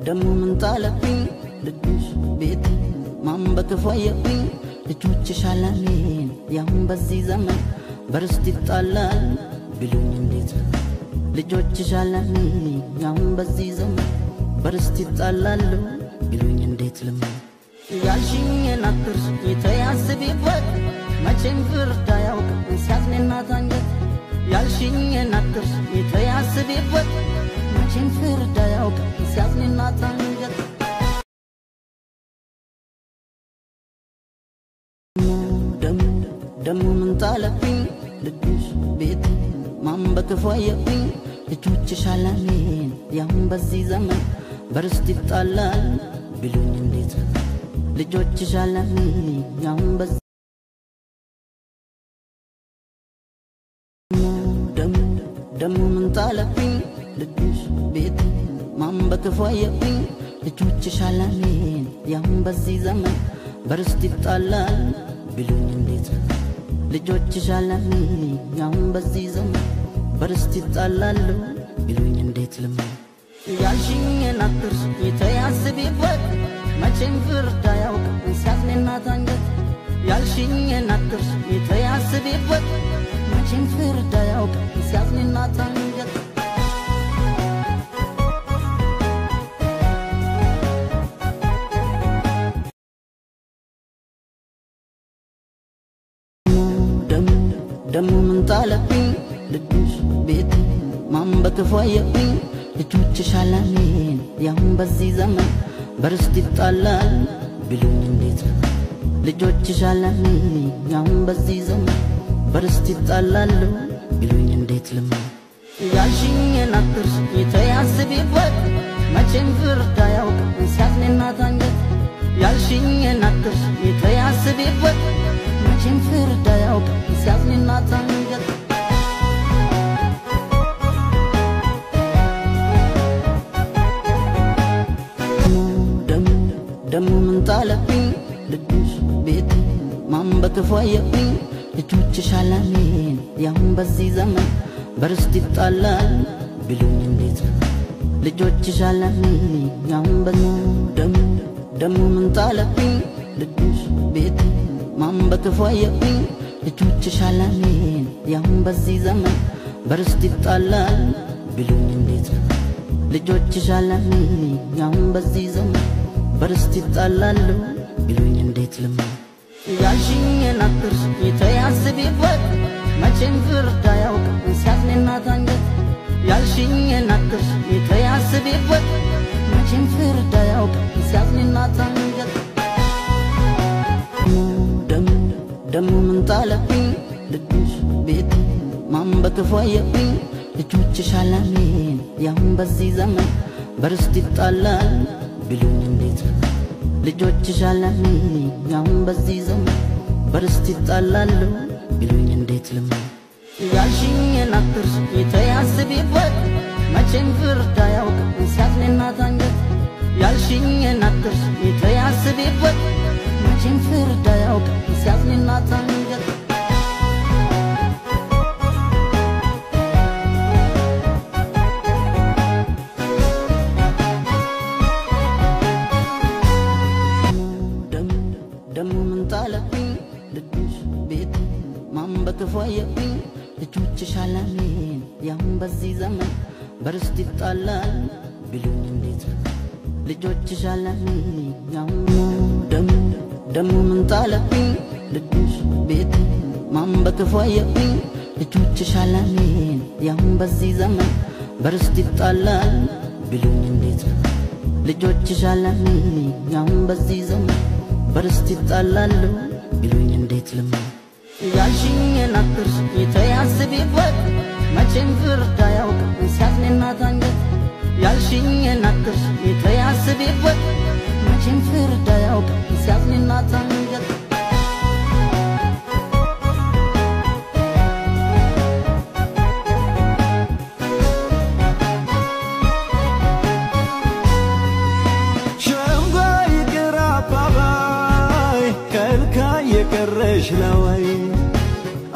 ደሞ ምን ጣለብኝ ልብሽ ቤት ማን በከፋየብኝ ልጆችሽ አላሜን ያሁን በዚህ ዘመን በርስት ይጣላል ቢሉኝ እንዴት ልጆችሽ አላሜን ያሁን በዚህ ዘመን በርስት ይጣላሉ ቢሉኝ እንዴት ልመን ያልሽኝን አትርሽ የተያስቢበት መቼም ፍርድ አያውቅም ሲያዝንና ታንጀት ያልሽኝን አትርሽ የተያስቢበት መቼም ፍርድ አያውቅም ሲያዝንና ታንጀት ደሞ ምን ጣለብኝ ልብሽ ቤት ማን በከፋየብኝ ልጆችሽ አላሜን ያሁን በዚህ ዘመን በርስት ይጣላል ቢሉኝ እንዴት ልጆችሽ አላሜን ያሁን በዚህ ደሞ ምን ጣለብኝ ልብሽ ቤት ማን በከፋየብኝ ልጆችሽ አላሜን ያሁን በዚህ ዘመን በርስት ይጣላል ቢሉኝ እንዴት ልጆችሽ አላሜን ያሁን በዚህ ዘመን በርስት ይጣላሉ ቢሉኝ እንዴት ልመን ያልሽኝን አትርሽ የተያስቢበት መቼም ፍርድ አያውቅም ሲያዝንና ታንጀት ያልሽኝን አትርሽ የተያስቢበት መቼም ፍርድ አያውቅም ሲያዝንና ታንጀት ደሞ ምን ጣለብኝ ልብሽ ቤት ማን በከፋየብኝ ልጆችሽ አላሜን ያሁን በዚህ ዘመን በርስት ይጣላል ቢሉኝ እንዴት ልጆችሽ አላሜን ያሁን በዚህ ዘመን በርስት ይጣላሉ ቢሉኝ እንዴት ልመን ያልሽኝን አትርሽ የተያስቢበት መቼም ፍርድ አያውቅም ሲያዝንና ታንጀት ያልሽኝን አትርሽ የተያስቢበት መቼም ፍርድ አያውቅም ሲያዝንና ታንጀት ደሞ ምን ጣለብኝ ልብሽ ቤት ማን በከፋየብኝ ልጆችሽ አላሜን ያሁን በዚህ ዘመን በርስት ይጣላል ቢሉኝ እንዴት ልጆችሽ አላሜን ያሁን ደሞ ምን ጣለብኝ ልብሽ ቤት ማን በከፋየብኝ ልጆችሽ አላሜን ያሁን በዚህ ዘመን በርስት ይጣላል ቢሉኝ እንዴት ልጆችሽ አላሜን ያሁን በዚህ ዘመን በርስት ይጣላሉ ቢሉኝ እንዴት ልመን ያልሽኝን አትርሽ የተያስቢበት መቼም ፍርድ አያውቅም ሲያዝንና ታንጀት ያልሽኝን አትርሽ የተያስቢበት መቼም ፍርድ አያውቅም ሲያዝንና ታንጀት ደሞ ምን ጣለብኝ ልብሽ ቤት ማን በከፋየብኝ ልጆችሽ አላሜን ያሁን በዚህ ዘመን በርስት ይጣላል ቢሉኝ እንዴት ልጆችሽ አላሜን ያሁን በዚህ ዘመን በርስት ይጣላሉ ቢሉኝ እንዴት ልመን ያልሽኝን አትርሽ የተያስቢበት መቼም ፍርድ አያውቅም ሲያዝንና ታንጀት ያልሽኝን አትርሽ የተያስቢበት መቼም ፍርድ አያውቅም ሲያዝንና ታንጀት ደሞ ምን ጣለብኝ ልብሽ ቤት ማን በከፋየብኝ ልጆችሽ አላሜን ያሁን በዚህ ዘመን በርስት ይጣላል ቢሉኝ እንዴት ልጆችሽ አላሜን ያሁን ደሞ ምን ጣለብኝ ልብሽ ቤት ማን በከፋየብኝ ልጆችሽ አላሜን ያሁን በዚህ ዘመን በርስት ይጣላል ቢሉኝ እንዴት ልጆችሽ አላሜን ያሁን በዚህ ዘመን በርስት ይጣላሉ ቢሉኝ እንዴት ልመን ያልሽኝን አትርሽ የተያስቢበት መቼም ፍርድ አያውቅም ሲያዝንና ታንጀት ያልሽኝን አትርሽ የተያስቢበት መቼም ፍርድ አያውቅም ሲያዝንና ታንጀት የቀረሽ ነው ወይ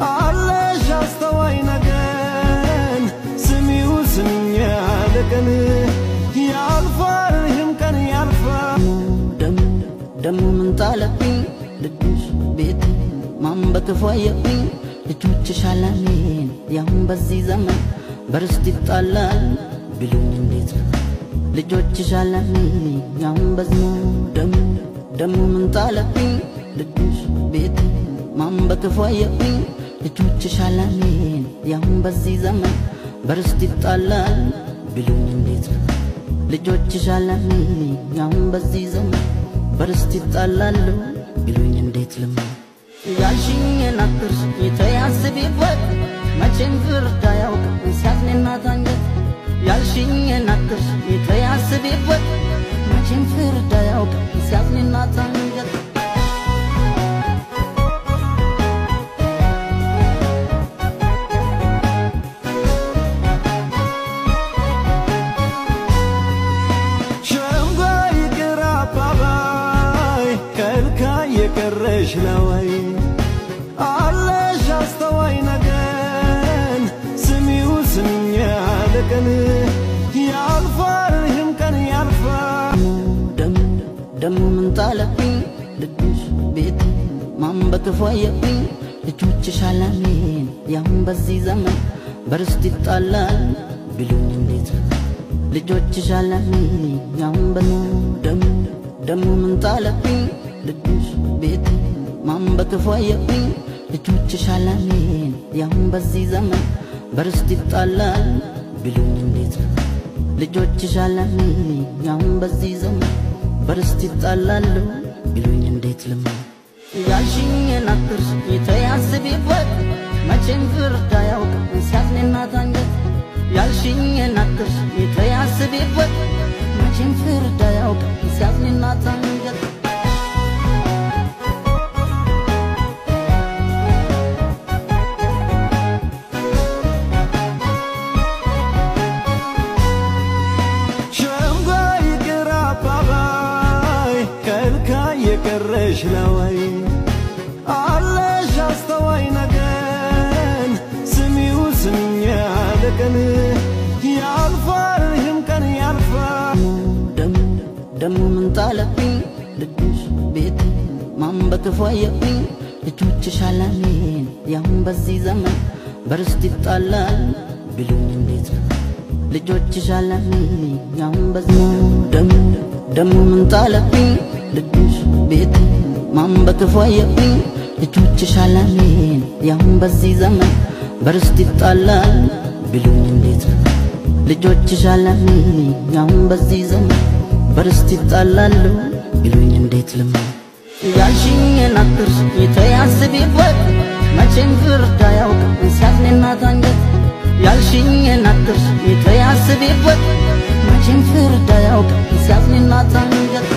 አለሽ አስተዋይ ነገን ስሚው ስሚኝ ያለቀን ያልፋል ይህም ቀን ደሞ ምን ጣለብኝ ልብሽ ቤት ማን በክፉ አየብኝ ልጆችሽ አላሜን ያሁን በዚህ ዘመን በርስት ይጣላል ቢሉኝ እንዴት ልጆችሽ አላሜን ያሁን በዚህ ደሞ ምን ጣለብኝ ልብሽ ቤት ማን በክፉ አየብኝ ልጆችሽ አላሜን ያሁን በዚህ ዘመን በርስት ይጣላል ቢሉኝ እንዴት ልጆችሽ አላሜን ያሁን በዚህ ዘመን በርስት ይጣላሉ ቢሉኝ እንዴት ልመን ያልሽኝን አትርሽ የተያስቢበት መቼም ፍርድ አያውቅም ሲያዝንና ታንገት ያልሽኝን አትርሽ የተያስቢበት መቼም ፍርድ አያውቅም ሲያዝንና ታንገት የቀረሽ ለወይ አለሽ አስተዋይ ነገን ስሚው ስሚኝ ያለቀን ያልፋል ይህም ቀን ያልፋል ደሞ ምን ጣለብኝ ልብሽ ቤት ማን በክፉ አየብኝ ልጆችሽ አላሜን ያሁን በዚህ ዘመን በርስት ይጣላል ቢሉኝ እንዴት ልጆችሽ አላሜን ያሁን ደሞ ምን ጣለብኝ ልብሽ ቤት ማን በክፉ አየብኝ ልጆችሽ አላሜን ያሁን በዚህ ዘመን በርስት ይጣላል ቢሉኝ እንዴት ልጆችሽ አላሜን ያሁን በዚህ ዘመን በርስት ይጣላሉ ቢሉኝ እንዴት ልመን ያልሽኝን አትርሽ የተያስቢበት መቼም ፍርድ አያውቅም ሲያዝንና ታንገት ያልሽኝን አትርሽ የተያስቢበት መቼም ፍርድ አያውቅም ሲያዝንና ታንገት የቀረሽ ለወይ አለሽ አስተዋይ ነገን ስሚው ስሚኝ ያለቀን ያልፋል ይህም ቀን ያልፋል ደሞ ምን ጣለብኝ ልብሽ ቤት ማን በክፉ አየብኝ ልጆችሽ አላሜን ያሁን በዚህ ዘመን በርስት ይጣላል ቢሉኝ እንዴት ልጆችሽ አላሜን ያሁን በዚህ ደሞ ምን ጣለብኝ ልብሽ ቤት ማን በክፉ አየብኝ ልጆችሽ አላሜን ያሁን በዚህ ዘመን በርስት ይጣላል ቢሉኝ እንዴት ልጆችሽ አላሜን ያሁን በዚህ ዘመን በርስት ይጣላሉ ቢሉኝ እንዴት ልመን ያልሽኝን አትርሽ የተያስቢበት መቼም ፍርድ አያውቅም ሲያዝንና ታንገት ያልሽኝን አትርሽ የተያስቢበት መቼም ፍርድ አያውቅም ሲያዝንና ታንገት